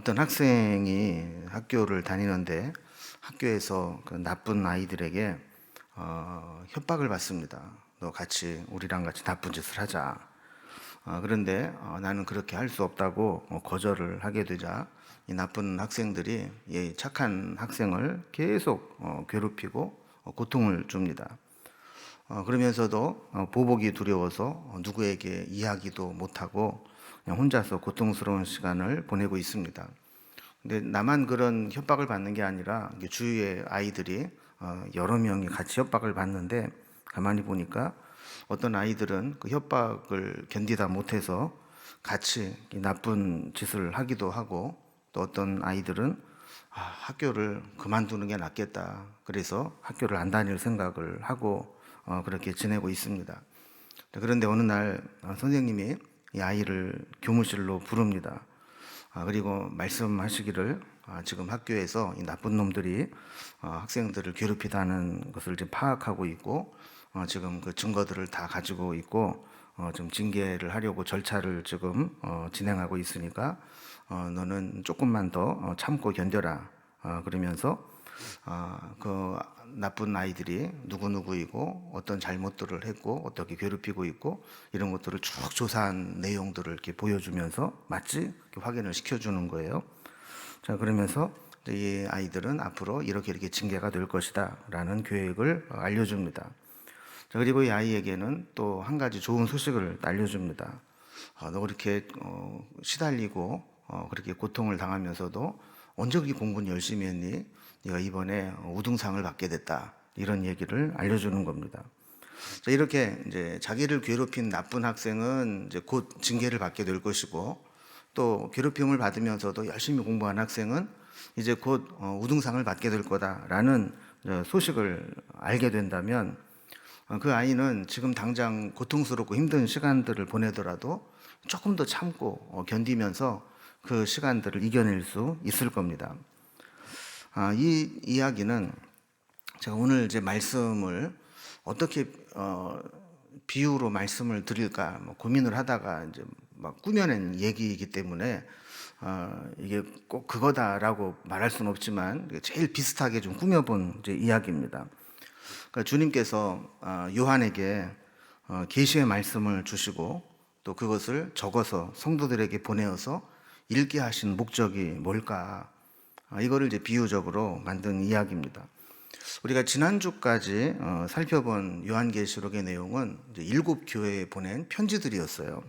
어떤 학생이 학교를 다니는데 학교에서 그 나쁜 아이들에게 협박을 받습니다. 너 같이 우리랑 같이 나쁜 짓을 하자. 그런데 나는 그렇게 할 수 없다고 거절을 하게 되자 이 나쁜 학생들이 이 착한 학생을 계속 괴롭히고 고통을 줍니다. 그러면서도 보복이 두려워서 누구에게 이야기도 못하고 그냥 혼자서 고통스러운 시간을 보내고 있습니다. 근데 나만 그런 협박을 받는 게 아니라 주위의 아이들이 여러 명이 같이 협박을 받는데 가만히 보니까 어떤 아이들은 그 협박을 견디다 못해서 같이 이 나쁜 짓을 하기도 하고, 또 어떤 아이들은 학교를 그만두는 게 낫겠다. 그래서 학교를 안 다닐 생각을 하고 그렇게 지내고 있습니다. 그런데 어느 날 선생님이 이 아이를 교무실로 부릅니다. 그리고 말씀하시기를 지금 학교에서 이 나쁜 놈들이 학생들을 괴롭히다는 것을 지금 파악하고 있고, 지금 그 증거들을 다 가지고 있고 좀 징계를 하려고 절차를 지금 진행하고 있으니까 너는 조금만 더 참고 견뎌라. 그러면서 그 나쁜 아이들이 누구누구이고 어떤 잘못들을 했고 어떻게 괴롭히고 있고 이런 것들을 쭉 조사한 내용들을 이렇게 보여주면서 마치 이렇게 확인을 시켜주는 거예요. 자, 그러면서 이 아이들은 앞으로 이렇게 징계가 될 것이다 라는 계획을 알려줍니다. 자, 그리고 이 아이에게는 또 한 가지 좋은 소식을 알려줍니다. 너 그렇게 시달리고 그렇게 고통을 당하면서도 언제 그렇게 공부는 열심히 했니? 네가 이번에 우등상을 받게 됐다. 이런 얘기를 알려주는 겁니다. 자, 이렇게 이제 자기를 괴롭힌 나쁜 학생은 이제 곧 징계를 받게 될 것이고, 또 괴롭힘을 받으면서도 열심히 공부한 학생은 이제 곧 우등상을 받게 될 거다라는 소식을 알게 된다면, 그 아이는 지금 당장 고통스럽고 힘든 시간들을 보내더라도 조금 더 참고 견디면서 그 시간들을 이겨낼 수 있을 겁니다. 이 이야기는 제가 오늘 이제 말씀을 어떻게 비유로 말씀을 드릴까 고민을 하다가 이제 막 꾸며낸 얘기이기 때문에 이게 꼭 그거다라고 말할 수는 없지만 제일 비슷하게 좀 꾸며본 이제 이야기입니다. 그러니까 주님께서 요한에게 계시의 말씀을 주시고 또 그것을 적어서 성도들에게 보내어서 읽게 하신 목적이 뭘까? 이거를 이제 비유적으로 만든 이야기입니다. 우리가 지난주까지 살펴본 요한계시록의 내용은 이제 7교회에 보낸 편지들이었어요.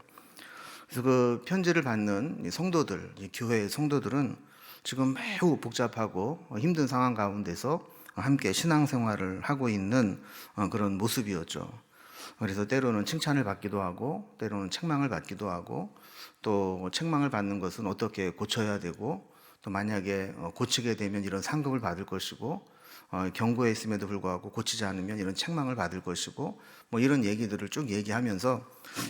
그래서 그 편지를 받는 성도들, 교회의 성도들은 지금 매우 복잡하고 힘든 상황 가운데서 함께 신앙생활을 하고 있는 그런 모습이었죠. 그래서 때로는 칭찬을 받기도 하고 때로는 책망을 받기도 하고, 또 책망을 받는 것은 어떻게 고쳐야 되고, 또 만약에 고치게 되면 이런 상급을 받을 것이고, 경고했음에도 불구하고 고치지 않으면 이런 책망을 받을 것이고, 뭐 이런 얘기들을 쭉 얘기하면서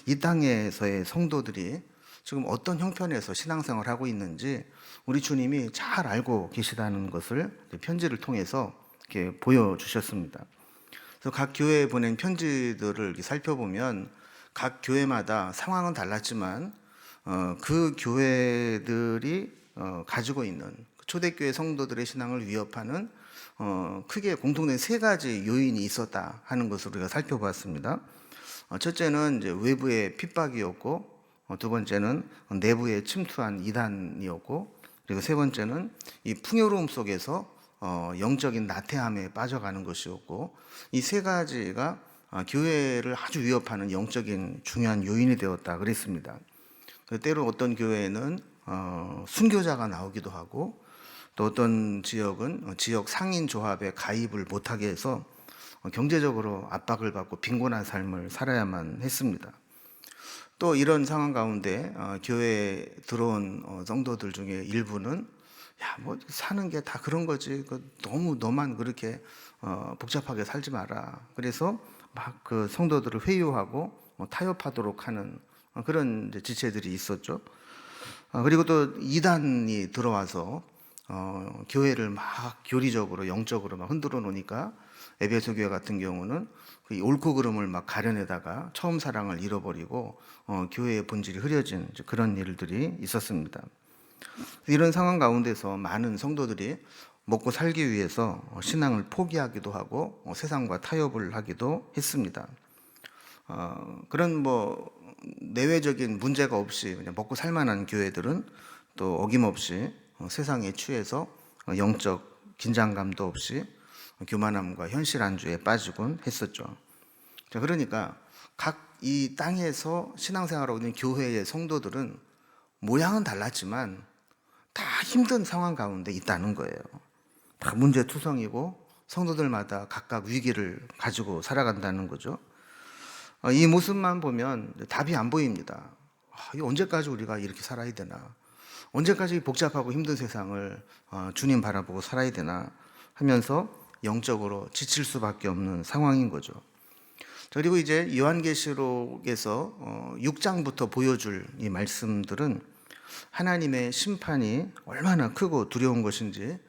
이 땅에서의 성도들이 지금 어떤 형편에서 신앙생활을 하고 있는지 우리 주님이 잘 알고 계시다는 것을 편지를 통해서 이렇게 보여주셨습니다. 그래서 각 교회에 보낸 편지들을 살펴보면 각 교회마다 상황은 달랐지만 그 교회들이 가지고 있는 초대교회 성도들의 신앙을 위협하는 크게 공통된 세 가지 요인이 있었다 하는 것을 우리가 살펴보았습니다. 첫째는 이제 외부의 핍박이었고, 두 번째는 내부에 침투한 이단이었고, 그리고 세 번째는 이 풍요로움 속에서 영적인 나태함에 빠져가는 것이었고, 이 세 가지가 교회를 아주 위협하는 영적인 중요한 요인이 되었다 그랬습니다. 때로 어떤 교회에는 순교자가 나오기도 하고, 또 어떤 지역은 지역 상인 조합에 가입을 못하게 해서 경제적으로 압박을 받고 빈곤한 삶을 살아야만 했습니다. 또 이런 상황 가운데 교회에 들어온 성도들 중에 일부는 뭐 사는 게 다 그런 거지. 너무 너만 그렇게 복잡하게 살지 마라. 그래서 막 그 성도들을 회유하고 타협하도록 하는 그런 지체들이 있었죠. 그리고 또 이단이 들어와서 교회를 막 교리적으로 영적으로 막 흔들어 놓으니까 에베소 교회 같은 경우는 그 옳고 그름을 막 가려내다가 처음 사랑을 잃어버리고 교회의 본질이 흐려진 그런 일들이 있었습니다. 이런 상황 가운데서 많은 성도들이 먹고 살기 위해서 신앙을 포기하기도 하고 세상과 타협을 하기도 했습니다. 그런 내외적인 문제가 없이 그냥 먹고 살만한 교회들은 또 어김없이 세상에 취해서 영적 긴장감도 없이 교만함과 현실 안주에 빠지곤 했었죠. 자, 그러니까 각 이 땅에서 신앙생활하고 있는 교회의 성도들은 모양은 달랐지만 다 힘든 상황 가운데 있다는 거예요. 다 문제투성이고 성도들마다 각각 위기를 가지고 살아간다는 거죠. 이 모습만 보면 답이 안 보입니다. 이 언제까지 우리가 이렇게 살아야 되나? 언제까지 복잡하고 힘든 세상을 주님 바라보고 살아야 되나 하면서 영적으로 지칠 수밖에 없는 상황인 거죠. 그리고 이제 요한계시록에서 6장부터 보여줄 이 말씀들은 하나님의 심판이 얼마나 크고 두려운 것인지,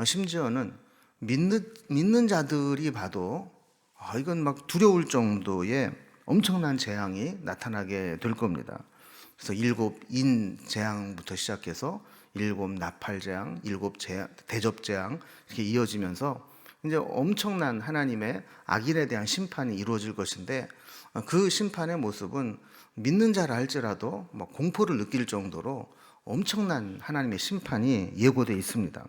심지어는 믿는 자들이 봐도 이건 막 두려울 정도의 엄청난 재앙이 나타나게 될 겁니다. 그래서 7인 재앙부터 시작해서 7 나팔 재앙, 7 대접 재앙 이렇게 이어지면서 이제 엄청난 하나님의 악인에 대한 심판이 이루어질 것인데, 그 심판의 모습은 믿는 자라 할지라도 공포를 느낄 정도로 엄청난 하나님의 심판이 예고되어 있습니다.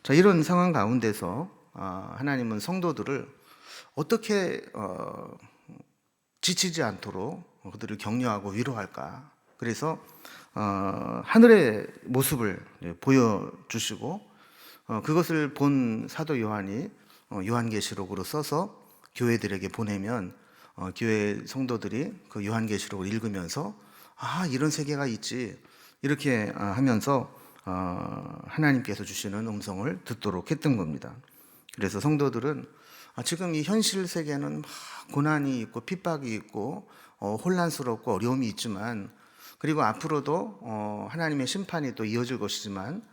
자, 이런 상황 가운데서 하나님은 성도들을 어떻게 지치지 않도록 그들을 격려하고 위로할까? 그래서 하늘의 모습을 보여주시고, 그것을 본 사도 요한이 요한계시록으로 써서 교회들에게 보내면 교회 성도들이 그 요한계시록을 읽으면서 이런 세계가 있지 이렇게 하면서 하나님께서 주시는 음성을 듣도록 했던 겁니다. 그래서 성도들은 지금 이 현실 세계는 고난이 있고 핍박이 있고 혼란스럽고 어려움이 있지만, 그리고 앞으로도 하나님의 심판이 또 이어질 것이지만,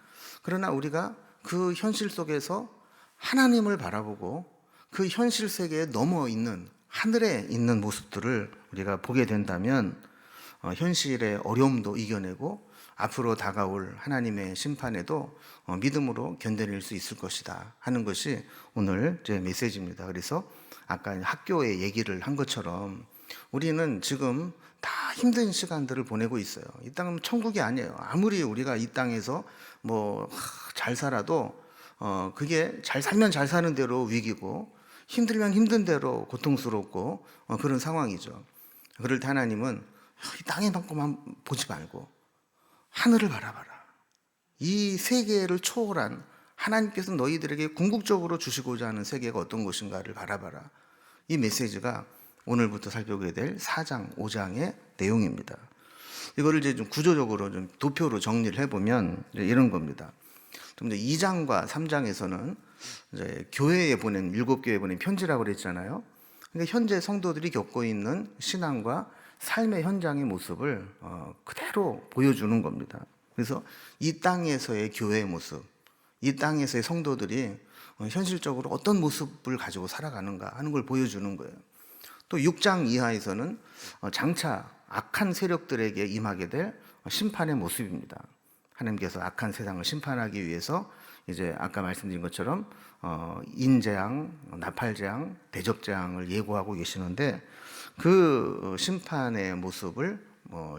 그러나 우리가 그 현실 속에서 하나님을 바라보고 그 현실 세계에 넘어 있는 하늘에 있는 모습들을 우리가 보게 된다면 현실의 어려움도 이겨내고 앞으로 다가올 하나님의 심판에도 믿음으로 견뎌낼 수 있을 것이다 하는 것이 오늘 제 메시지입니다. 그래서 아까 학교의 얘기를 한 것처럼 우리는 지금 다 힘든 시간들을 보내고 있어요. 이 땅은 천국이 아니에요. 아무리 우리가 이 땅에서 잘 살아도 그게 잘 살면 잘 사는 대로 위기고 힘들면 힘든 대로 고통스럽고 그런 상황이죠. 그럴 때 하나님은 이 땅의 방법만 보지 말고 하늘을 바라봐라. 이 세계를 초월한 하나님께서 너희들에게 궁극적으로 주시고자 하는 세계가 어떤 것인가를 바라봐라. 이 메시지가 오늘부터 살펴보게 될 4장, 5장의 내용입니다. 이거를 이제 좀 구조적으로 좀 도표로 정리를 해보면 이런 겁니다. 좀 이제 2장과 3장에서는 이제 교회에 보낸 7교회에 보낸 편지라고 그랬잖아요. 그러니까 현재 성도들이 겪고 있는 신앙과 삶의 현장의 모습을 그대로 보여주는 겁니다. 그래서 이 땅에서의 교회의 모습, 이 땅에서의 성도들이 현실적으로 어떤 모습을 가지고 살아가는가 하는 걸 보여주는 거예요. 또 6장 이하에서는 장차 악한 세력들에게 임하게 될 심판의 모습입니다. 하나님께서 악한 세상을 심판하기 위해서 이제 아까 말씀드린 것처럼 인재앙, 나팔재앙, 대접재앙을 예고하고 계시는데, 그 심판의 모습을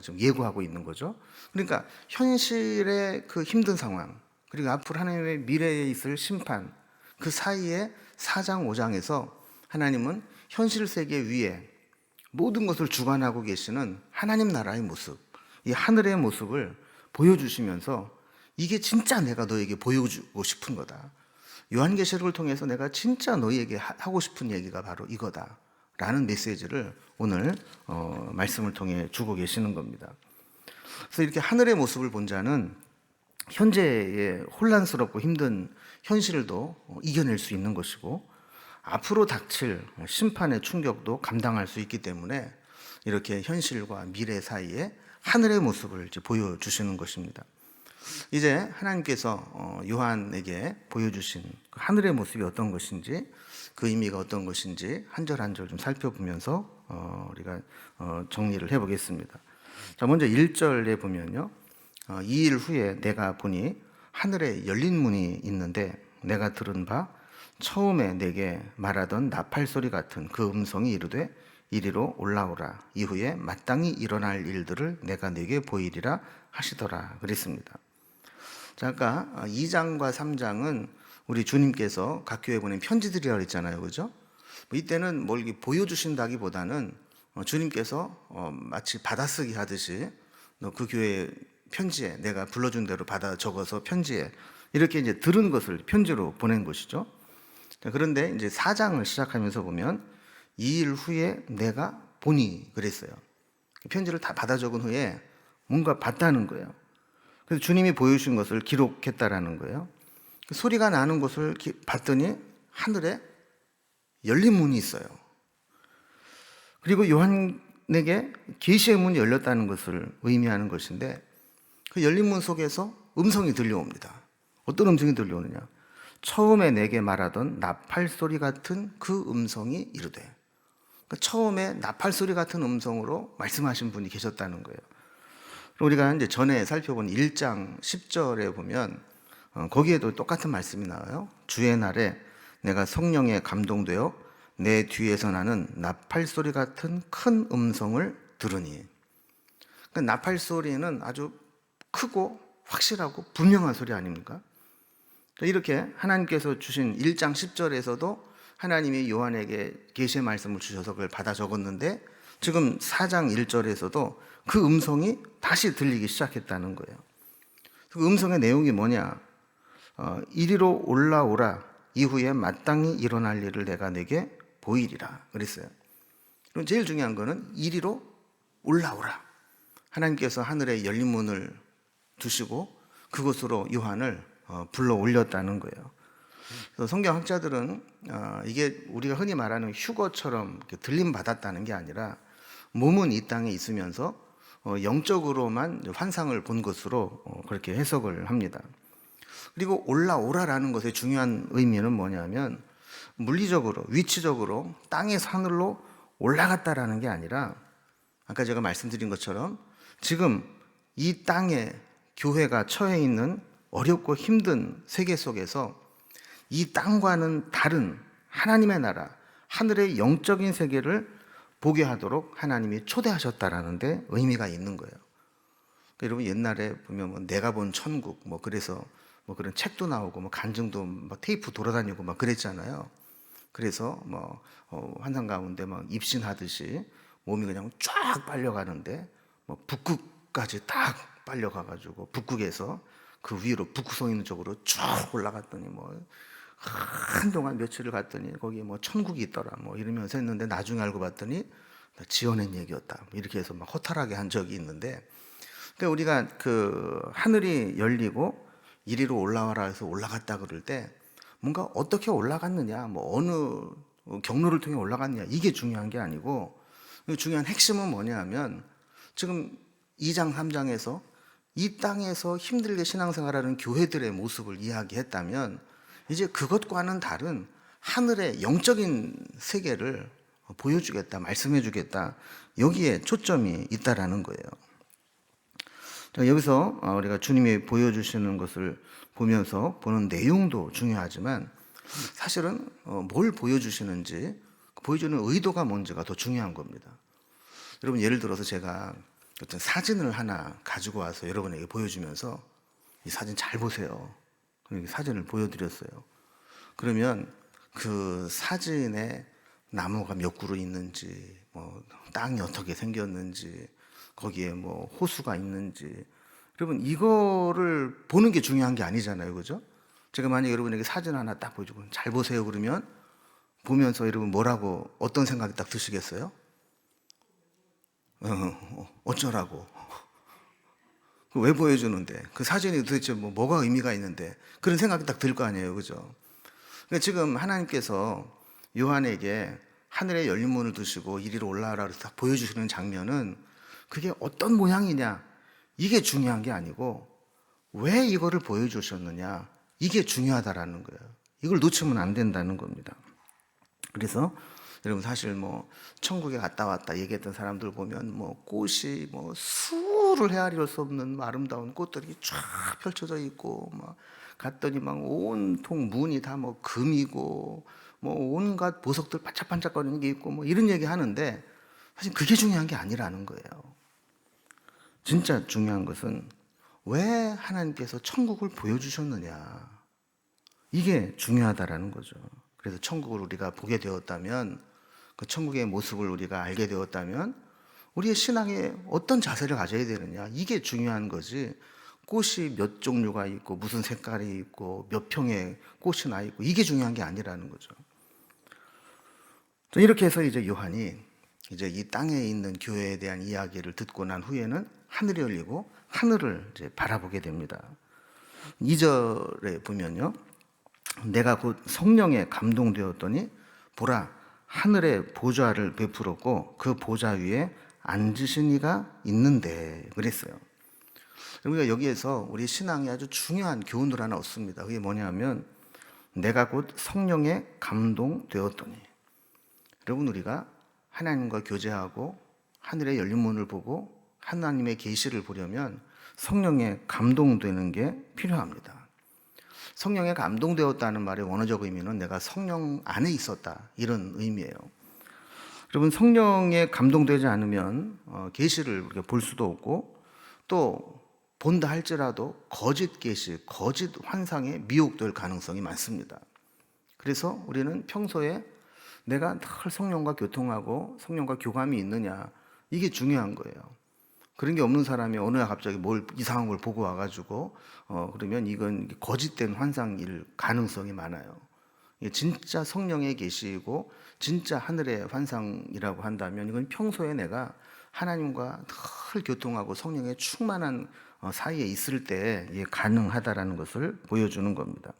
지금 예고하고 있는 거죠. 그러니까 현실의 그 힘든 상황, 그리고 앞으로 하나님의 미래에 있을 심판, 그 사이에 4장, 5장에서 하나님은 현실 세계 위에 모든 것을 주관하고 계시는 하나님 나라의 모습, 이 하늘의 모습을 보여주시면서 이게 진짜 내가 너에게 보여주고 싶은 거다. 요한계시록을 통해서 내가 진짜 너희에게 하고 싶은 얘기가 바로 이거다 라는 메시지를 오늘 말씀을 통해 주고 계시는 겁니다. 그래서 이렇게 하늘의 모습을 본 자는 현재의 혼란스럽고 힘든 현실도 이겨낼 수 있는 것이고, 앞으로 닥칠 심판의 충격도 감당할 수 있기 때문에 이렇게 현실과 미래 사이에 하늘의 모습을 이제 보여주시는 것입니다. 이제 하나님께서 요한에게 보여주신 그 하늘의 모습이 어떤 것인지, 그 의미가 어떤 것인지 한 절 한 절 좀 살펴보면서 우리가 정리를 해보겠습니다. 자, 먼저 1절에 보면요, 2일 후에 내가 보니 하늘에 열린 문이 있는데 내가 들은 바 처음에 내게 말하던 나팔 소리 같은 그 음성이 이르되 이리로 올라오라. 이후에 마땅히 일어날 일들을 내가 내게 보이리라 하시더라. 그랬습니다. 자, 아까 2장과 3장은 우리 주님께서 각 교회에 보낸 편지들이라고 했잖아요. 그죠? 이때는 뭘 보여주신다기보다는 주님께서 마치 받아쓰기 하듯이 그 교회 편지에 내가 불러준 대로 받아 적어서 편지에 이렇게 이제 들은 것을 편지로 보낸 것이죠. 자, 그런데 이제 4장을 시작하면서 보면 2일 후에 내가 보니 그랬어요. 편지를 다 받아 적은 후에 뭔가 봤다는 거예요. 그래서 주님이 보여주신 것을 기록했다라는 거예요. 소리가 나는 것을 봤더니 하늘에 열린 문이 있어요. 그리고 요한에게 계시의 문이 열렸다는 것을 의미하는 것인데 그 열린 문 속에서 음성이 들려옵니다. 어떤 음성이 들려오느냐? 처음에 내게 말하던 나팔 소리 같은 그 음성이 이르되, 그러니까 처음에 나팔 소리 같은 음성으로 말씀하신 분이 계셨다는 거예요. 우리가 이제 전에 살펴본 1장 10절에 보면 거기에도 똑같은 말씀이 나와요. 주의 날에 내가 성령에 감동되어 내 뒤에서 나는 나팔 소리 같은 큰 음성을 들으니. 그러니까 나팔 소리는 아주 크고 확실하고 분명한 소리 아닙니까? 이렇게 하나님께서 주신 1장 10절에서도 하나님이 요한에게 계시의 말씀을 주셔서 그걸 받아 적었는데 지금 4장 1절에서도 그 음성이 다시 들리기 시작했다는 거예요. 그 음성의 내용이 뭐냐? 이리로 올라오라. 이후에 마땅히 일어날 일을 내가 내게 보이리라. 그랬어요. 그럼 제일 중요한 거는 이리로 올라오라. 하나님께서 하늘에 열린 문을 두시고 그곳으로 요한을 불러 올렸다는 거예요. 그래서 성경학자들은 이게 우리가 흔히 말하는 휴거처럼 들림 받았다는 게 아니라 몸은 이 땅에 있으면서 영적으로만 환상을 본 것으로 그렇게 해석을 합니다. 그리고 올라오라라는 것의 중요한 의미는 뭐냐면 물리적으로 위치적으로 땅에서 하늘로 올라갔다라는 게 아니라 아까 제가 말씀드린 것처럼 지금 이 땅에 교회가 처해 있는 어렵고 힘든 세계 속에서 이 땅과는 다른 하나님의 나라, 하늘의 영적인 세계를 보게 하도록 하나님이 초대하셨다라는 데 의미가 있는 거예요. 그러니까 여러분 옛날에 보면 내가 본 천국 그래서 그런 책도 나오고 간증도 테이프 돌아다니고 그랬잖아요. 그래서 환상 가운데 입신하듯이 몸이 그냥 쫙 빨려가는데 북극까지 딱 빨려가가지고 북극에서 그 위로 북극성 있는 쪽으로 쭉 올라갔더니 한동안 며칠을 갔더니 거기 천국이 있더라 이러면서 했는데 나중에 알고 봤더니 지어낸 얘기였다 이렇게 해서 허탈하게 한 적이 있는데, 그러니까 우리가 그 하늘이 열리고 이리로 올라와라 해서 올라갔다 그럴 때 뭔가 어떻게 올라갔느냐 어느 경로를 통해 올라갔느냐 이게 중요한 게 아니고 중요한 핵심은 뭐냐 하면 지금 2장 3장에서 이 땅에서 힘들게 신앙생활하는 교회들의 모습을 이야기했다면 이제 그것과는 다른 하늘의 영적인 세계를 보여주겠다, 말씀해주겠다, 여기에 초점이 있다라는 거예요. 여기서 우리가 주님이 보여주시는 것을 보면서 보는 내용도 중요하지만 사실은 뭘 보여주시는지 보여주는 의도가 뭔지가 더 중요한 겁니다. 여러분 예를 들어서 제가 어떤 사진을 하나 가지고 와서 여러분에게 보여주면서 이 사진 잘 보세요. 사진을 보여드렸어요. 그러면 그 사진에 나무가 몇 그루 있는지, 땅이 어떻게 생겼는지, 거기에 호수가 있는지, 여러분 이거를 보는 게 중요한 게 아니잖아요, 그죠? 제가 만약 여러분에게 사진 하나 딱 보여주고 잘 보세요 그러면 보면서 여러분 뭐라고 어떤 생각이 딱 드시겠어요? 어쩌라고? 왜 보여주는데? 그 사진이 도대체 뭐가 의미가 있는데? 그런 생각이 딱 들 거 아니에요, 그죠? 그러니까 지금 하나님께서 요한에게 하늘에 열린 문을 두시고 이리로 올라와라 그래서 딱 보여주시는 장면은 그게 어떤 모양이냐 이게 중요한 게 아니고 왜 이거를 보여주셨느냐 이게 중요하다라는 거예요. 이걸 놓치면 안 된다는 겁니다. 그래서 여러분 사실 뭐 천국에 갔다 왔다 얘기했던 사람들 보면 뭐 꽃이 뭐 수를 헤아릴 수 없는 아름다운 꽃들이 쫙 펼쳐져 있고 막 갔더니 막 온통 문이 다 뭐 금이고 뭐 온갖 보석들 반짝반짝거리는 게 있고 뭐 이런 얘기 하는데 사실 그게 중요한 게 아니라는 거예요. 진짜 중요한 것은 왜 하나님께서 천국을 보여주셨느냐. 이게 중요하다라는 거죠. 그래서 천국을 우리가 보게 되었다면, 그 천국의 모습을 우리가 알게 되었다면 우리의 신앙에 어떤 자세를 가져야 되느냐, 이게 중요한 거지. 꽃이 몇 종류가 있고 무슨 색깔이 있고 몇 평의 꽃이 나 있고 이게 중요한 게 아니라는 거죠. 이렇게 해서 이제 요한이 이제 이 땅에 있는 교회에 대한 이야기를 듣고 난 후에는 하늘이 열리고 하늘을 이제 바라보게 됩니다. 2절에 보면요, 내가 곧 성령에 감동되었더니 보라, 하늘의 보좌를 베풀었고 그 보좌 위에 앉으신 이가 있는데, 그랬어요. 우리가 여기에서 우리 신앙에 아주 중요한 교훈을 하나 얻습니다. 그게 뭐냐면 내가 곧 성령에 감동되었더니. 여러분, 우리가 하나님과 교제하고 하늘의 열린 문을 보고 하나님의 계시를 보려면 성령에 감동되는 게 필요합니다. 성령에 감동되었다는 말의 원어적 의미는 내가 성령 안에 있었다, 이런 의미예요. 여러분, 성령에 감동되지 않으면 계시를 우리가 볼 수도 없고, 또 본다 할지라도 거짓 계시, 거짓 환상에 미혹될 가능성이 많습니다. 그래서 우리는 평소에 내가 늘 성령과 교통하고 성령과 교감이 있느냐, 이게 중요한 거예요. 그런 게 없는 사람이 어느 날 갑자기 뭘 이상한 걸 보고 와가지고 그러면 이건 거짓된 환상일 가능성이 많아요. 이게 진짜 성령의 계시이고 진짜 하늘의 환상이라고 한다면 이건 평소에 내가 하나님과 늘 교통하고 성령의 충만한 사이에 있을 때 이게 가능하다라는 것을 보여주는 겁니다.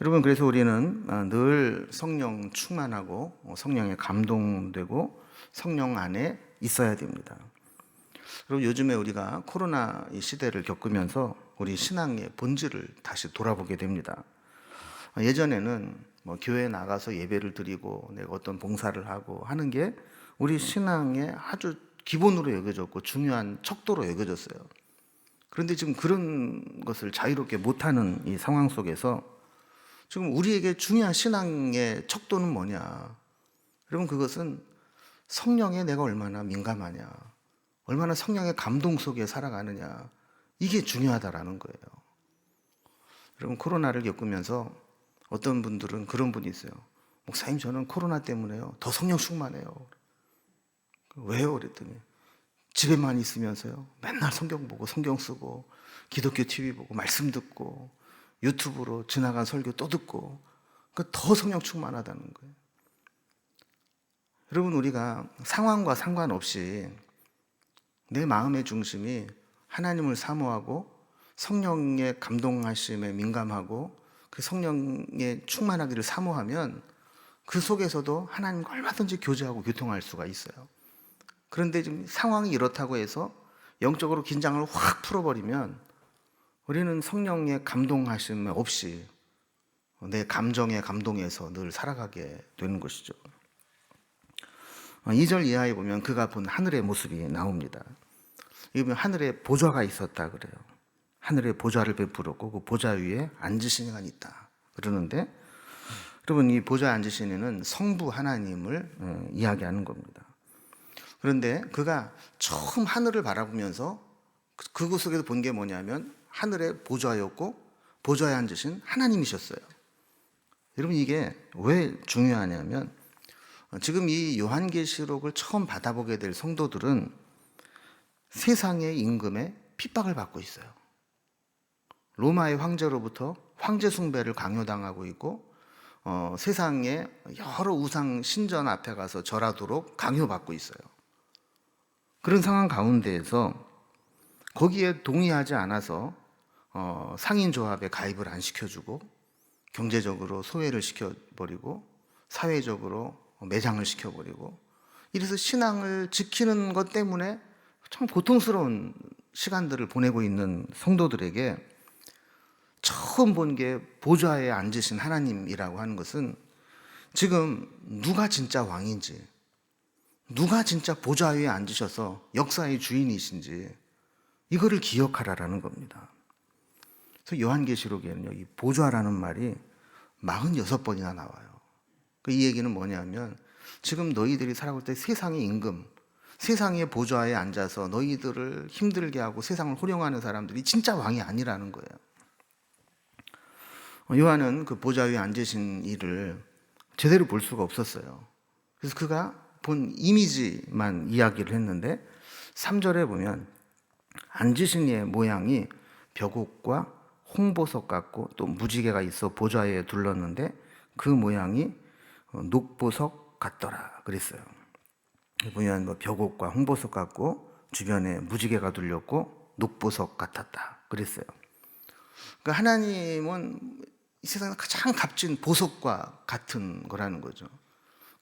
여러분, 그래서 우리는 늘 성령 충만하고 성령에 감동되고 성령 안에 있어야 됩니다. 그리고 요즘에 우리가 코로나 시대를 겪으면서 우리 신앙의 본질을 다시 돌아보게 됩니다. 예전에는 뭐 교회에 나가서 예배를 드리고 내가 어떤 봉사를 하고 하는 게 우리 신앙의 아주 기본으로 여겨졌고 중요한 척도로 여겨졌어요. 그런데 지금 그런 것을 자유롭게 못하는 이 상황 속에서 지금 우리에게 중요한 신앙의 척도는 뭐냐? 여러분, 그것은 성령에 내가 얼마나 민감하냐, 얼마나 성령의 감동 속에 살아가느냐, 이게 중요하다라는 거예요. 여러분, 코로나를 겪으면서 어떤 분들은 그런 분이 있어요. 목사님, 저는 코로나 때문에요 더 성령 충만해요. 왜요? 그랬더니 집에만 있으면서요 맨날 성경 보고 성경 쓰고 기독교 TV 보고 말씀 듣고 유튜브로 지나간 설교 또 듣고 더 성령 충만하다는 거예요. 여러분, 우리가 상황과 상관없이 내 마음의 중심이 하나님을 사모하고 성령의 감동하심에 민감하고 그 성령에 충만하기를 사모하면 그 속에서도 하나님과 얼마든지 교제하고 교통할 수가 있어요. 그런데 지금 상황이 이렇다고 해서 영적으로 긴장을 확 풀어버리면 우리는 성령의 감동하심 없이 내 감정의 감동에서 늘 살아가게 되는 것이죠. 2절 이하에 보면 그가 본 하늘의 모습이 나옵니다. 여기 보면 하늘에 보좌가 있었다 그래요. 하늘에 보좌를 베풀었고 그 보좌 위에 앉으신 이가 있다 그러는데, 여러분, 이 보좌에 앉으신 이는 성부 하나님을 이야기하는 겁니다. 그런데 그가 처음 하늘을 바라보면서 그곳 속에서 본 게 뭐냐면 하늘의 보좌였고 보좌에 앉으신 하나님이셨어요. 여러분, 이게 왜 중요하냐면 지금 이 요한계시록을 처음 받아보게 될 성도들은 세상의 임금에 핍박을 받고 있어요. 로마의 황제로부터 황제 숭배를 강요당하고 있고 세상의 여러 우상 신전 앞에 가서 절하도록 강요받고 있어요. 그런 상황 가운데에서 거기에 동의하지 않아서 상인조합에 가입을 안 시켜주고 경제적으로 소외를 시켜버리고 사회적으로 매장을 시켜버리고, 이래서 신앙을 지키는 것 때문에 참 고통스러운 시간들을 보내고 있는 성도들에게 처음 본 게 보좌에 앉으신 하나님이라고 하는 것은 지금 누가 진짜 왕인지, 누가 진짜 보좌 위에 앉으셔서 역사의 주인이신지 이거를 기억하라라는 겁니다. 그래서 요한계시록에는요, 이 보좌라는 말이 46번이나 나와요. 이 얘기는 뭐냐면 지금 너희들이 살아갈 때 세상의 임금, 세상의 보좌에 앉아서 너희들을 힘들게 하고 세상을 호령하는 사람들이 진짜 왕이 아니라는 거예요. 요한은 그 보좌 위에 앉으신 이를 제대로 볼 수가 없었어요. 그래서 그가 본 이미지만 이야기를 했는데 3절에 보면 앉으신 이의 모양이 벽옥과 홍보석 같고 또 무지개가 있어 보좌에 둘렀는데 그 모양이 녹보석 같더라 그랬어요. 보면 뭐 벽옥과 홍보석 같고 주변에 무지개가 둘렸고 녹보석 같았다 그랬어요. 그러니까 하나님은 이 세상에서 가장 값진 보석과 같은 거라는 거죠.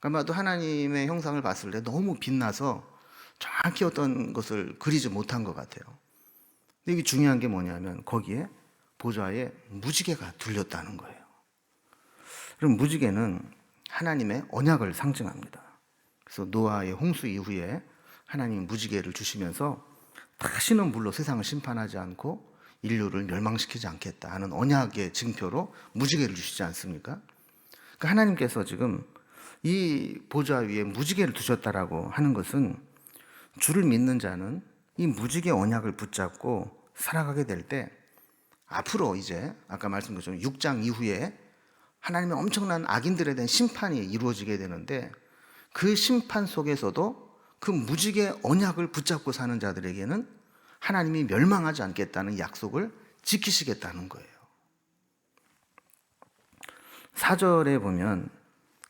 그러니까 아마도 하나님의 형상을 봤을 때 너무 빛나서 정확히 어떤 것을 그리지 못한 것 같아요. 근데 이게 중요한 게 뭐냐면 거기에 보좌에 무지개가 둘렸다는 거예요. 그럼 무지개는 하나님의 언약을 상징합니다. 그래서 노아의 홍수 이후에 하나님이 무지개를 주시면서 다시는 물로 세상을 심판하지 않고 인류를 멸망시키지 않겠다 하는 언약의 증표로 무지개를 주시지 않습니까? 그러니까 하나님께서 지금 이 보좌 위에 무지개를 두셨다라고 하는 것은 주를 믿는 자는 이 무지개 언약을 붙잡고 살아가게 될 때 앞으로 이제 아까 말씀드린 것처럼 6장 이후에 하나님의 엄청난 악인들에 대한 심판이 이루어지게 되는데 그 심판 속에서도 그 무지개 언약을 붙잡고 사는 자들에게는 하나님이 멸망하지 않겠다는 약속을 지키시겠다는 거예요. 4절에 보면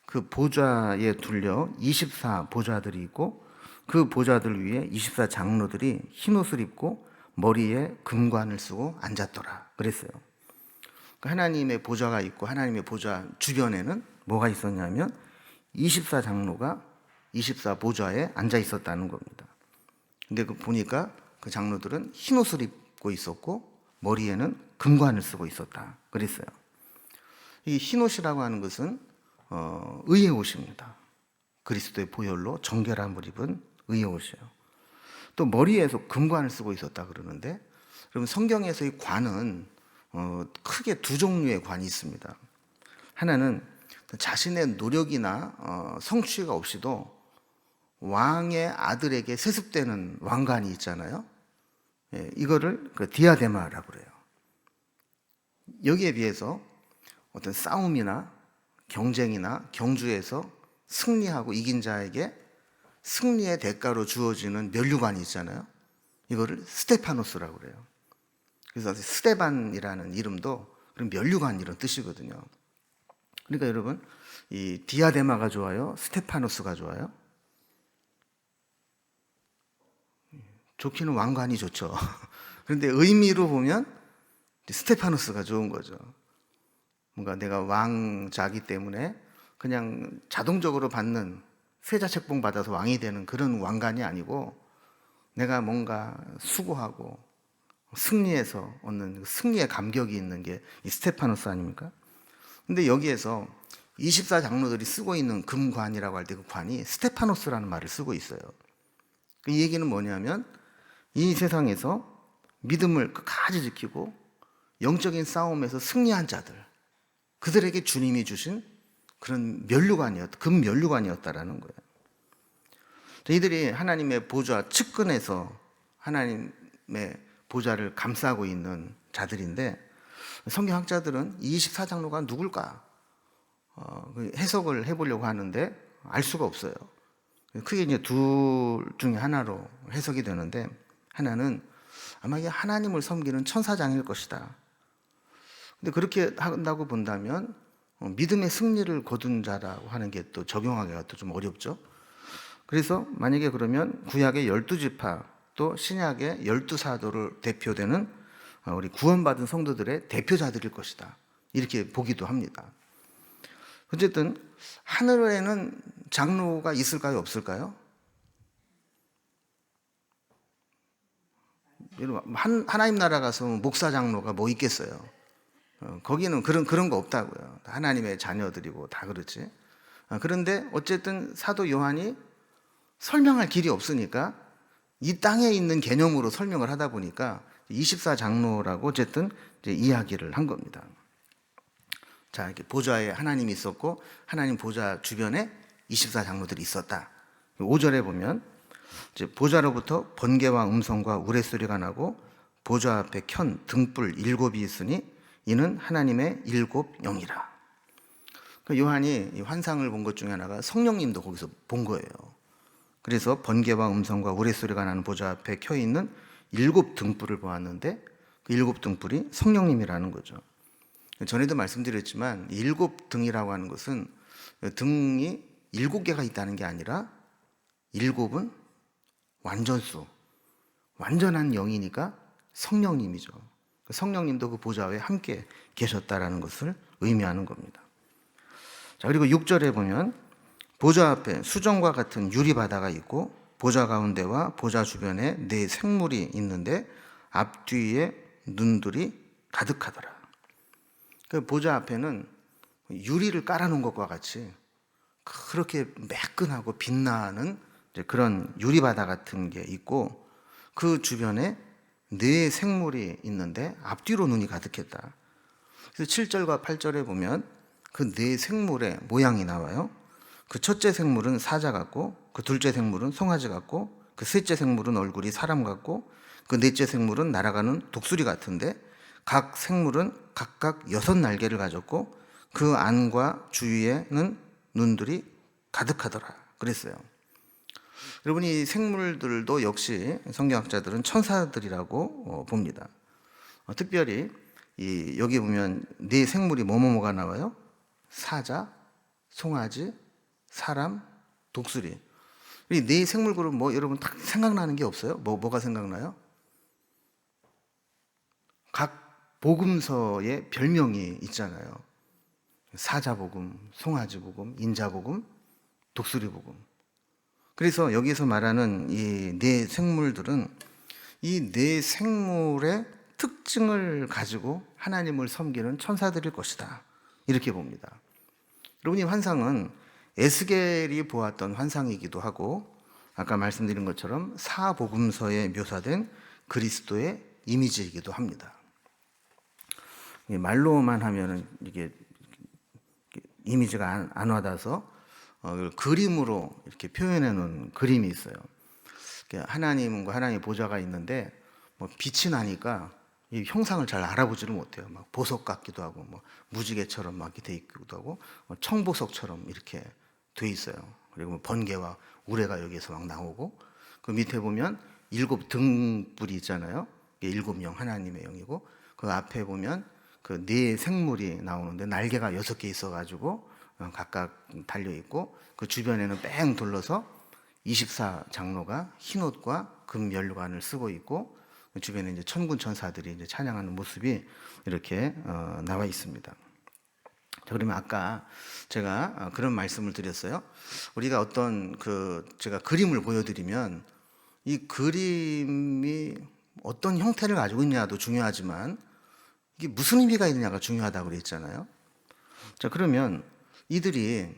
그 보좌에 둘려 24 보좌들이 있고 그 보좌들 위에 24 장로들이 흰 옷을 입고 머리에 금관을 쓰고 앉았더라 그랬어요. 하나님의 보좌가 있고 하나님의 보좌 주변에는 뭐가 있었냐면 24 장로가 24 보좌에 앉아 있었다는 겁니다. 근데 보니까 그 장로들은 흰 옷을 입고 있었고 머리에는 금관을 쓰고 있었다 그랬어요. 이 흰 옷이라고 하는 것은 의의 옷입니다. 그리스도의 보혈로 정결함을 입은 의의 옷이에요. 또 머리에서 금관을 쓰고 있었다 그러는데, 그러면 성경에서의 관은 크게 두 종류의 관이 있습니다. 하나는 자신의 노력이나 성취가 없이도 왕의 아들에게 세습되는 왕관이 있잖아요. 이거를 디아데마라고 그래요. 여기에 비해서 어떤 싸움이나 경쟁이나 경주에서 승리하고 이긴 자에게 승리의 대가로 주어지는 면류관이 있잖아요. 이거를 스테파노스라고 그래요. 그래서 스데반이라는 이름도 그런 면류관 이런 뜻이거든요. 그러니까 여러분, 이 디아데마가 좋아요? 스테파노스가 좋아요? 좋기는 왕관이 좋죠. 그런데 의미로 보면 스테파노스가 좋은 거죠. 뭔가 내가 왕자기 때문에 그냥 자동적으로 받는 세자 책봉 받아서 왕이 되는 그런 왕관이 아니고 내가 뭔가 수고하고 승리해서 얻는 승리의 감격이 있는 게 이 스테파노스 아닙니까? 근데 여기에서 24 장로들이 쓰고 있는 금관이라고 할 때 그 관이 스테파노스라는 말을 쓰고 있어요. 이 얘기는 뭐냐면 이 세상에서 믿음을 끝까지 지키고 영적인 싸움에서 승리한 자들, 그들에게 주님이 주신 그런 금 면류관이었다라는 거예요. 이들이 하나님의 보좌 측근에서 하나님의 보좌를 감싸고 있는 자들인데, 성경학자들은 24장로가 누굴까 해석을 해보려고 하는데 알 수가 없어요. 크게 이제 둘 중에 하나로 해석이 되는데, 하나는 아마 이게 하나님을 섬기는 천사장일 것이다. 근데 그렇게 한다고 본다면 믿음의 승리를 거둔 자라고 하는 게 또 적용하기가 또 좀 어렵죠. 그래서 만약에 그러면 구약의 12지파 또 신약의 12사도를 대표되는 우리 구원받은 성도들의 대표자들일 것이다, 이렇게 보기도 합니다. 어쨌든 하늘에는 장로가 있을까요, 없을까요? 하나님 나라 가서 목사 장로가 뭐 있겠어요? 거기는 그런 거 없다고요. 하나님의 자녀들이고 다 그렇지. 그런데 어쨌든 사도 요한이 설명할 길이 없으니까 이 땅에 있는 개념으로 설명을 하다 보니까 24장로라고 어쨌든 이제 이야기를 한 겁니다. 자, 이렇게 보좌에 하나님이 있었고 하나님 보좌 주변에 24장로들이 있었다. 5절에 보면 이제 보좌로부터 번개와 음성과 우레소리가 나고 보좌 앞에 켠 등불 7이 있으니 이는 하나님의 7 영이라. 요한이 이 환상을 본 것 중에 하나가 성령님도 거기서 본 거예요. 그래서 번개와 음성과 우레소리가 나는 보좌 앞에 켜 있는 7 등불을 보았는데 그 7 등불이 성령님이라는 거죠. 전에도 말씀드렸지만 7 등이라고 하는 것은 등이 7개가 있다는 게 아니라 7은 완전수, 완전한 영이니까 성령님이죠. 성령님도 그 보좌에 함께 계셨다라는 것을 의미하는 겁니다. 자, 그리고 6절에 보면 보좌 앞에 수정과 같은 유리바다가 있고 보좌 가운데와 보좌 주변에 4 생물이 있는데 앞뒤에 눈들이 가득하더라. 그 보좌 앞에는 유리를 깔아놓은 것과 같이 그렇게 매끈하고 빛나는 그런 유리바다 같은 게 있고 그 주변에 4 생물이 있는데 앞뒤로 눈이 가득했다. 그래서 7절과 8절에 보면 그 4 생물의 모양이 나와요. 그 첫째 생물은 사자 같고 그 둘째 생물은 송아지 같고 그 셋째 생물은 얼굴이 사람 같고 그 넷째 생물은 날아가는 독수리 같은데 각 생물은 각각 6 날개를 가졌고 그 안과 주위에는 눈들이 가득하더라 그랬어요. 여러분, 이 생물들도 역시 성경학자들은 천사들이라고 봅니다. 특별히 여기 보면 4 생물이 뭐뭐뭐가 나와요? 사자, 송아지, 사람, 독수리. 이 4 생물 그룹 뭐 여러분 딱 생각나는 게 없어요? 뭐가 생각나요? 각 복음서에 별명이 있잖아요. 사자복음, 송아지복음, 인자복음, 독수리복음. 그래서 여기서 말하는 이 4 생물들은 이 4 생물의 특징을 가지고 하나님을 섬기는 천사들일 것이다. 이렇게 봅니다. 여러분, 이 환상은 에스겔이 보았던 환상이기도 하고 아까 말씀드린 것처럼 사복음서에 묘사된 그리스도의 이미지이기도 합니다. 말로만 하면은 이게 이미지가 안 와닿아서 그림으로 이렇게 표현해 놓은 그림이 있어요. 하나님과 하나님의 보좌가 있는데 뭐 빛이 나니까 이 형상을 잘 알아보지를 못해요. 막 보석 같기도 하고, 뭐 무지개처럼 막 이렇게 돼 있기도 하고, 청보석처럼 이렇게 돼 있어요. 그리고 뭐 번개와 우레가 여기에서 막 나오고, 그 밑에 보면 7 등불이 있잖아요. 7 영, 하나님의 영이고, 그 앞에 보면 그 4 생물이 나오는데 날개가 6개 있어가지고 각각 달려 있고, 그 주변에는 뺑 둘러서 24장로가 흰 옷과 금 연료관을 쓰고 있고, 주변에 이제 천군 천사들이 이제 찬양하는 모습이 이렇게 나와 있습니다. 자, 그러면 아까 제가 그런 말씀을 드렸어요. 우리가 어떤 제가 그림을 보여드리면 이 그림이 어떤 형태를 가지고 있냐도 중요하지만 이게 무슨 의미가 있느냐가 중요하다고 그랬잖아요. 자, 그러면 이들이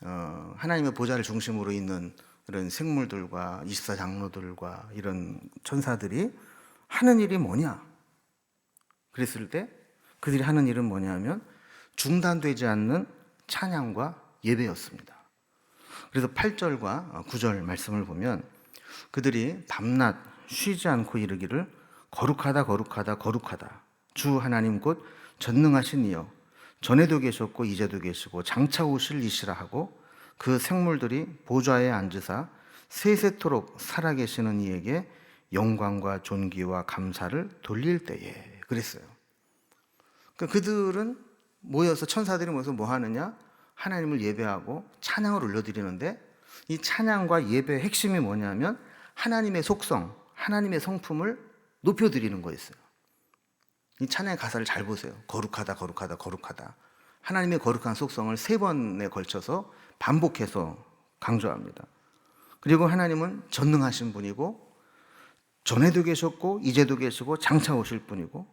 하나님의 보좌를 중심으로 있는 이런 생물들과 24장로들과 이런 천사들이 하는 일이 뭐냐? 그랬을 때 그들이 하는 일은 뭐냐 하면 중단되지 않는 찬양과 예배였습니다. 그래서 8절과 9절 말씀을 보면 그들이 밤낮 쉬지 않고 이르기를 거룩하다 거룩하다 거룩하다 주 하나님 곧 전능하신 이여 전에도 계셨고 이제도 계시고 장차 오실 이시라 하고 그 생물들이 보좌에 앉으사 세세토록 살아계시는 이에게 영광과 존귀와 감사를 돌릴 때에 그랬어요. 그들은 모여서 천사들이 모여서 뭐 하느냐? 하나님을 예배하고 찬양을 올려드리는데 이 찬양과 예배의 핵심이 뭐냐면 하나님의 속성, 하나님의 성품을 높여드리는 거였어요. 이 찬양의 가사를 잘 보세요. 거룩하다 거룩하다 거룩하다. 하나님의 거룩한 속성을 3번에 걸쳐서 반복해서 강조합니다. 그리고 하나님은 전능하신 분이고 전에도 계셨고 이제도 계시고 장차 오실 분이고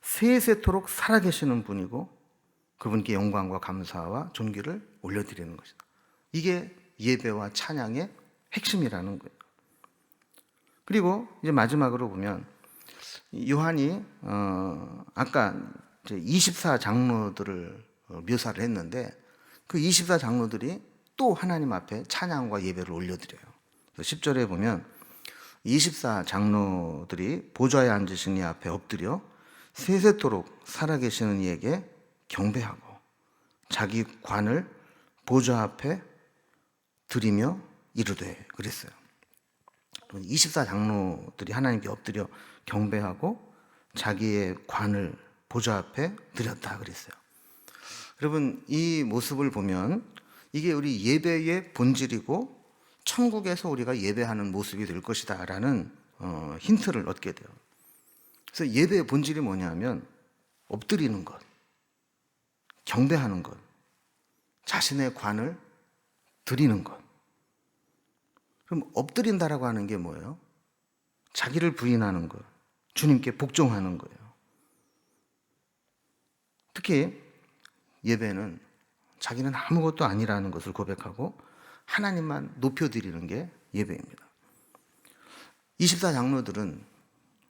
세세토록 살아계시는 분이고 그분께 영광과 감사와 존귀를 올려드리는 것이다. 이게 예배와 찬양의 핵심이라는 거예요. 그리고 이제 마지막으로 보면 요한이 아까 이제 24장로들을 묘사를 했는데 그 24장로들이 또 하나님 앞에 찬양과 예배를 올려드려요. 10절에 보면 24장로들이 보좌에 앉으신 이 앞에 엎드려 세세토록 살아계시는 이에게 경배하고 자기 관을 보좌 앞에 드리며 이르되 그랬어요. 24장로들이 하나님께 엎드려 경배하고 자기의 관을 보좌 앞에 드렸다 그랬어요. 여러분, 이 모습을 보면 이게 우리 예배의 본질이고 천국에서 우리가 예배하는 모습이 될 것이다 라는 힌트를 얻게 돼요. 그래서 예배의 본질이 뭐냐면 엎드리는 것, 경배하는 것, 자신의 관을 드리는 것. 그럼 엎드린다라고 하는 게 뭐예요? 자기를 부인하는 것, 주님께 복종하는 거예요. 특히 예배는 자기는 아무것도 아니라는 것을 고백하고 하나님만 높여드리는 게 예배입니다. 24장로들은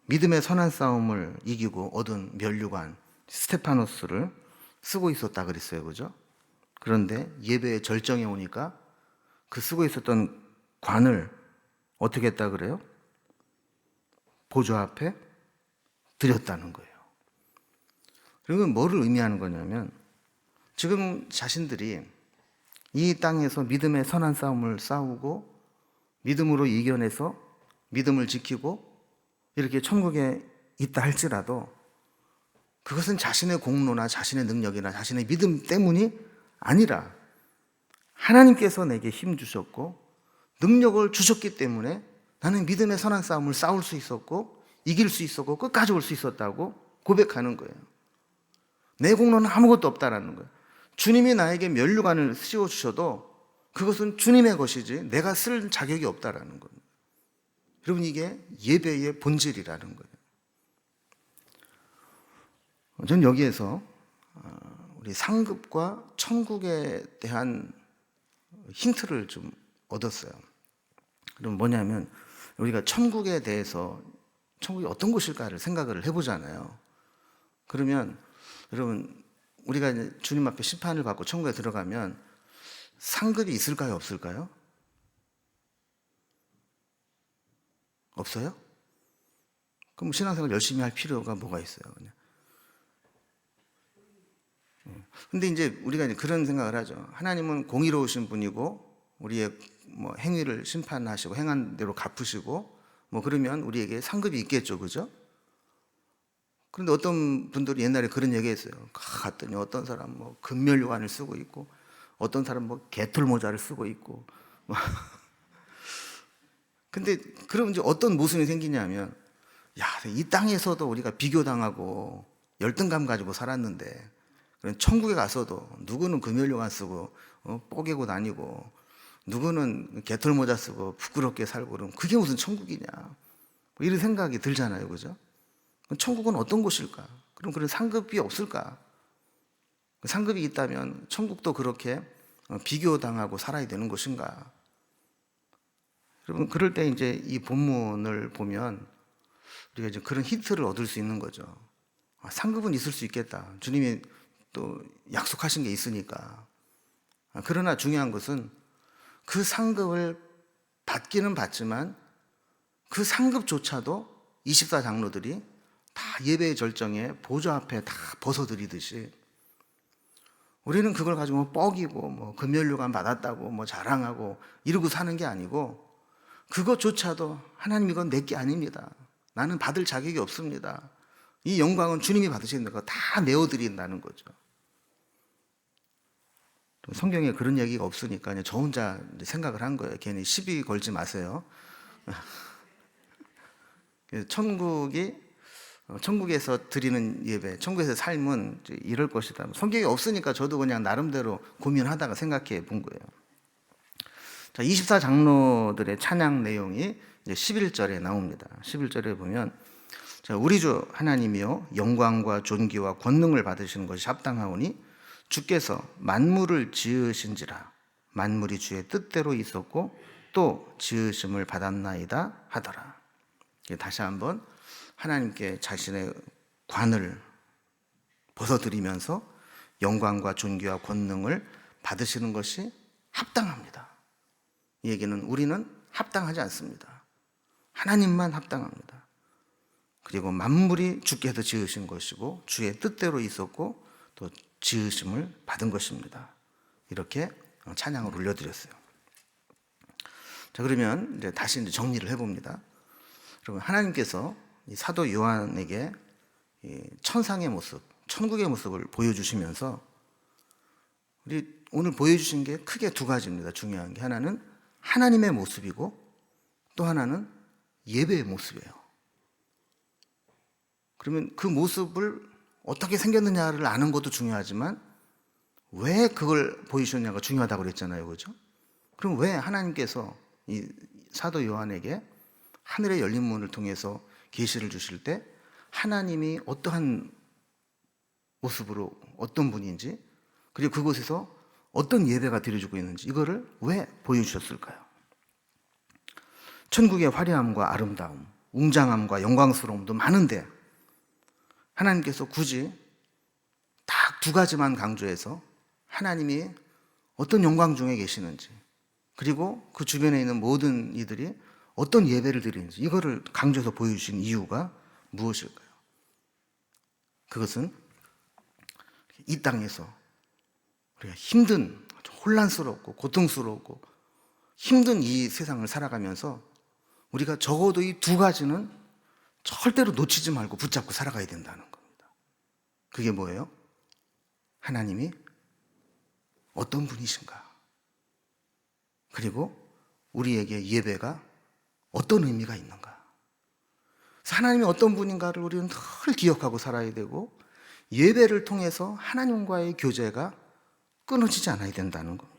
믿음의 선한 싸움을 이기고 얻은 면류관 스테파노스를 쓰고 있었다 그랬어요. 그죠? 그런데 예배의 절정에 오니까 그 쓰고 있었던 관을 어떻게 했다 그래요? 보좌 앞에 드렸다는 거예요. 그리고 뭐를 의미하는 거냐면 지금 자신들이 이 땅에서 믿음의 선한 싸움을 싸우고 믿음으로 이겨내서 믿음을 지키고 이렇게 천국에 있다 할지라도 그것은 자신의 공로나 자신의 능력이나 자신의 믿음 때문이 아니라 하나님께서 내게 힘 주셨고 능력을 주셨기 때문에 나는 믿음의 선한 싸움을 싸울 수 있었고 이길 수 있었고 끝까지 올 수 있었다고 고백하는 거예요. 내 공로는 아무것도 없다라는 거예요. 주님이 나에게 면류관을 씌워주셔도 그것은 주님의 것이지 내가 쓸 자격이 없다라는 거예요. 여러분, 이게 예배의 본질이라는 거예요. 저는 여기에서 우리 상급과 천국에 대한 힌트를 좀 얻었어요. 그럼 뭐냐면 우리가 천국에 대해서 천국이 어떤 곳일까를 생각을 해보잖아요. 그러면 여러분, 우리가 이제 주님 앞에 심판을 받고 천국에 들어가면 상급이 있을까요? 없을까요? 없어요? 그럼 신앙생활 열심히 할 필요가 뭐가 있어요? 그냥. 근데 이제 우리가 이제 그런 생각을 하죠. 하나님은 공의로우신 분이고 우리의 뭐 행위를 심판하시고 행한 대로 갚으시고 뭐 그러면 우리에게 상급이 있겠죠, 그죠? 그런데 어떤 분들이 옛날에 그런 얘기했어요. 갔더니 어떤 사람 뭐 금면류관을 쓰고 있고 어떤 사람 뭐 개털 모자를 쓰고 있고. 근데 그럼 이제 어떤 모순이 생기냐면, 야, 이 땅에서도 우리가 비교당하고 열등감 가지고 살았는데, 그럼 천국에 가서도 누구는 금면류관 쓰고 뽀개고 다니고, 누구는 개털 모자 쓰고 부끄럽게 살고 그러면 그게 무슨 천국이냐? 뭐 이런 생각이 들잖아요, 그죠? 천국은 어떤 곳일까? 그럼 그런 상급이 없을까? 상급이 있다면 천국도 그렇게 비교당하고 살아야 되는 것인가? 여러분, 그럴 때 이제 이 본문을 보면 우리가 이제 그런 힌트를 얻을 수 있는 거죠. 상급은 있을 수 있겠다. 주님이 또 약속하신 게 있으니까. 그러나 중요한 것은 그 상급을 받기는 받지만 그 상급조차도 24장로들이 다 예배의 절정에 보좌 앞에 다 벗어들이듯이 우리는 그걸 가지고 뻐기고 뭐 금면류관 받았다고 뭐 자랑하고 이러고 사는 게 아니고 그것조차도 하나님 이건 내게 아닙니다. 나는 받을 자격이 없습니다. 이 영광은 주님이 받으시는 거 다 내어드린다는 거죠. 성경에 그런 얘기가 없으니까 그냥 저 혼자 생각을 한 거예요. 괜히 시비 걸지 마세요. 천국에서 드리는 예배, 천국에서 삶은 이럴 것이다. 성경이 없으니까 저도 그냥 나름대로 고민하다가 생각해 본 거예요. 자, 24장로들의 찬양 내용이 이제 11절에 나옵니다. 11절에 보면, 자, 우리 주 하나님이여 영광과 존귀와 권능을 받으시는 것이 합당하오니 주께서 만물을 지으신지라 만물이 주의 뜻대로 있었고 또 지으심을 받았나이다 하더라. 다시 한번 하나님께 자신의 관을 벗어드리면서 영광과 존귀와 권능을 받으시는 것이 합당합니다. 이 얘기는 우리는 합당하지 않습니다. 하나님만 합당합니다. 그리고 만물이 주께서 지으신 것이고 주의 뜻대로 있었고 또 지으심을 받은 것입니다. 이렇게 찬양을 올려드렸어요. 자, 그러면 이제 다시 정리를 해봅니다. 여러분, 하나님께서 이 사도 요한에게 이 천상의 모습, 천국의 모습을 보여주시면서 우리 오늘 보여주신 게 크게 두 가지입니다. 중요한 게 하나는 하나님의 모습이고 또 하나는 예배의 모습이에요. 그러면 그 모습을 어떻게 생겼느냐를 아는 것도 중요하지만 왜 그걸 보여주셨냐가 중요하다고 그랬잖아요. 그죠? 그럼 왜 하나님께서 이 사도 요한에게 하늘의 열린 문을 통해서 계시를 주실 때 하나님이 어떠한 모습으로 어떤 분인지 그리고 그곳에서 어떤 예배가 드려지고 있는지 이거를 왜 보여주셨을까요? 천국의 화려함과 아름다움, 웅장함과 영광스러움도 많은데 하나님께서 굳이 딱 두 가지만 강조해서 하나님이 어떤 영광 중에 계시는지 그리고 그 주변에 있는 모든 이들이 어떤 예배를 드리는지 이거를 강조해서 보여주신 이유가 무엇일까요? 그것은 이 땅에서 우리가 힘든, 혼란스럽고 고통스럽고 힘든 이 세상을 살아가면서 우리가 적어도 이 두 가지는 절대로 놓치지 말고 붙잡고 살아가야 된다는 겁니다. 그게 뭐예요? 하나님이 어떤 분이신가? 그리고 우리에게 예배가 어떤 의미가 있는가? 하나님이 어떤 분인가를 우리는 늘 기억하고 살아야 되고 예배를 통해서 하나님과의 교제가 끊어지지 않아야 된다는 겁니다.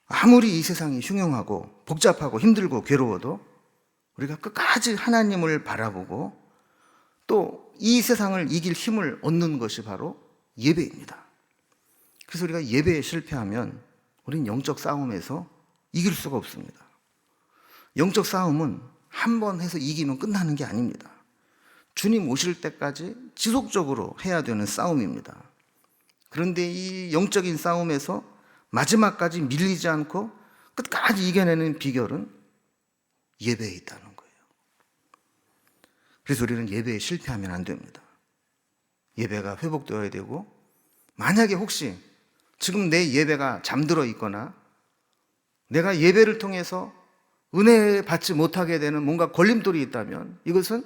아무리 이 세상이 흉흉하고 복잡하고 힘들고 괴로워도 우리가 끝까지 하나님을 바라보고 또 이 세상을 이길 힘을 얻는 것이 바로 예배입니다. 그래서 우리가 예배에 실패하면 우리는 영적 싸움에서 이길 수가 없습니다. 영적 싸움은 한 번 해서 이기면 끝나는 게 아닙니다. 주님 오실 때까지 지속적으로 해야 되는 싸움입니다. 그런데 이 영적인 싸움에서 마지막까지 밀리지 않고 끝까지 이겨내는 비결은 예배에 있다는 거예요. 그래서 우리는 예배에 실패하면 안 됩니다. 예배가 회복되어야 되고 만약에 혹시 지금 내 예배가 잠들어 있거나 내가 예배를 통해서 은혜 받지 못하게 되는 뭔가 걸림돌이 있다면 이것은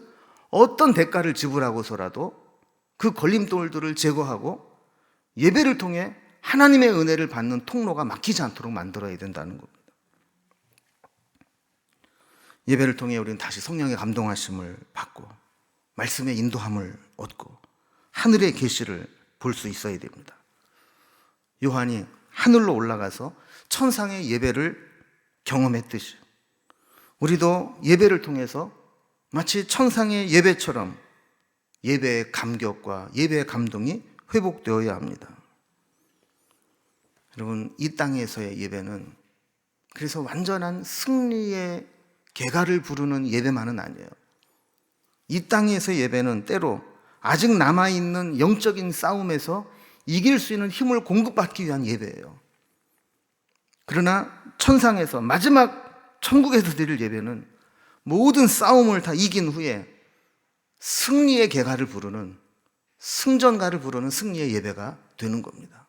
어떤 대가를 지불하고서라도 그 걸림돌들을 제거하고 예배를 통해 하나님의 은혜를 받는 통로가 막히지 않도록 만들어야 된다는 겁니다. 예배를 통해 우리는 다시 성령의 감동하심을 받고 말씀의 인도함을 얻고 하늘의 계시를 볼 수 있어야 됩니다. 요한이 하늘로 올라가서 천상의 예배를 경험했듯이 우리도 예배를 통해서 마치 천상의 예배처럼 예배의 감격과 예배의 감동이 회복되어야 합니다. 여러분, 이 땅에서의 예배는 그래서 완전한 승리의 개가를 부르는 예배만은 아니에요. 이 땅에서의 예배는 때로 아직 남아있는 영적인 싸움에서 이길 수 있는 힘을 공급받기 위한 예배예요. 그러나 천상에서 마지막 천국에서 드릴 예배는 모든 싸움을 다 이긴 후에 승리의 개가를 부르는 승전가를 부르는 승리의 예배가 되는 겁니다.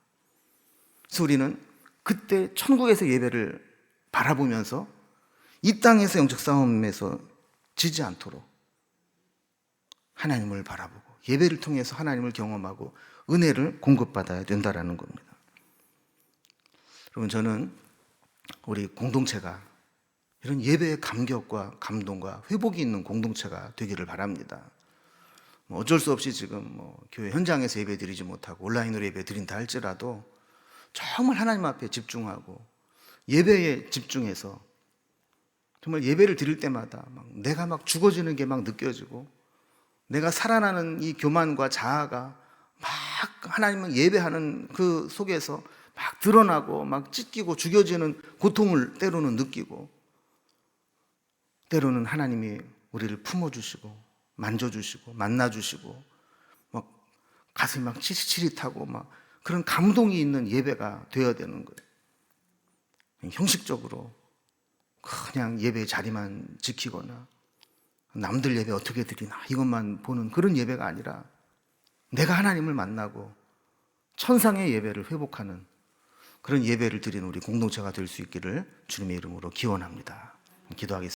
그래서 우리는 그때 천국에서 예배를 바라보면서 이 땅에서 영적 싸움에서 지지 않도록 하나님을 바라보고 예배를 통해서 하나님을 경험하고 은혜를 공급받아야 된다는 겁니다. 여러분, 저는 우리 공동체가 이런 예배의 감격과 감동과 회복이 있는 공동체가 되기를 바랍니다. 어쩔 수 없이 지금 교회 현장에서 예배 드리지 못하고 온라인으로 예배 드린다 할지라도 정말 하나님 앞에 집중하고 예배에 집중해서 정말 예배를 드릴 때마다 내가 죽어지는 게 느껴지고 내가 살아나는 이 교만과 자아가 하나님을 예배하는 그 속에서 막 드러나고 막 찢기고 죽여지는 고통을 때로는 느끼고, 때로는 하나님이 우리를 품어주시고 만져주시고 만나주시고 막 가슴이 막 치릿치릿하고 막 그런 감동이 있는 예배가 되어야 되는 거예요. 형식적으로 그냥 예배 자리만 지키거나 남들 예배 어떻게 드리나 이것만 보는 그런 예배가 아니라, 내가 하나님을 만나고 천상의 예배를 회복하는 그런 예배를 드리는 우리 공동체가 될 수 있기를 주님의 이름으로 기원합니다. 기도하겠습니다.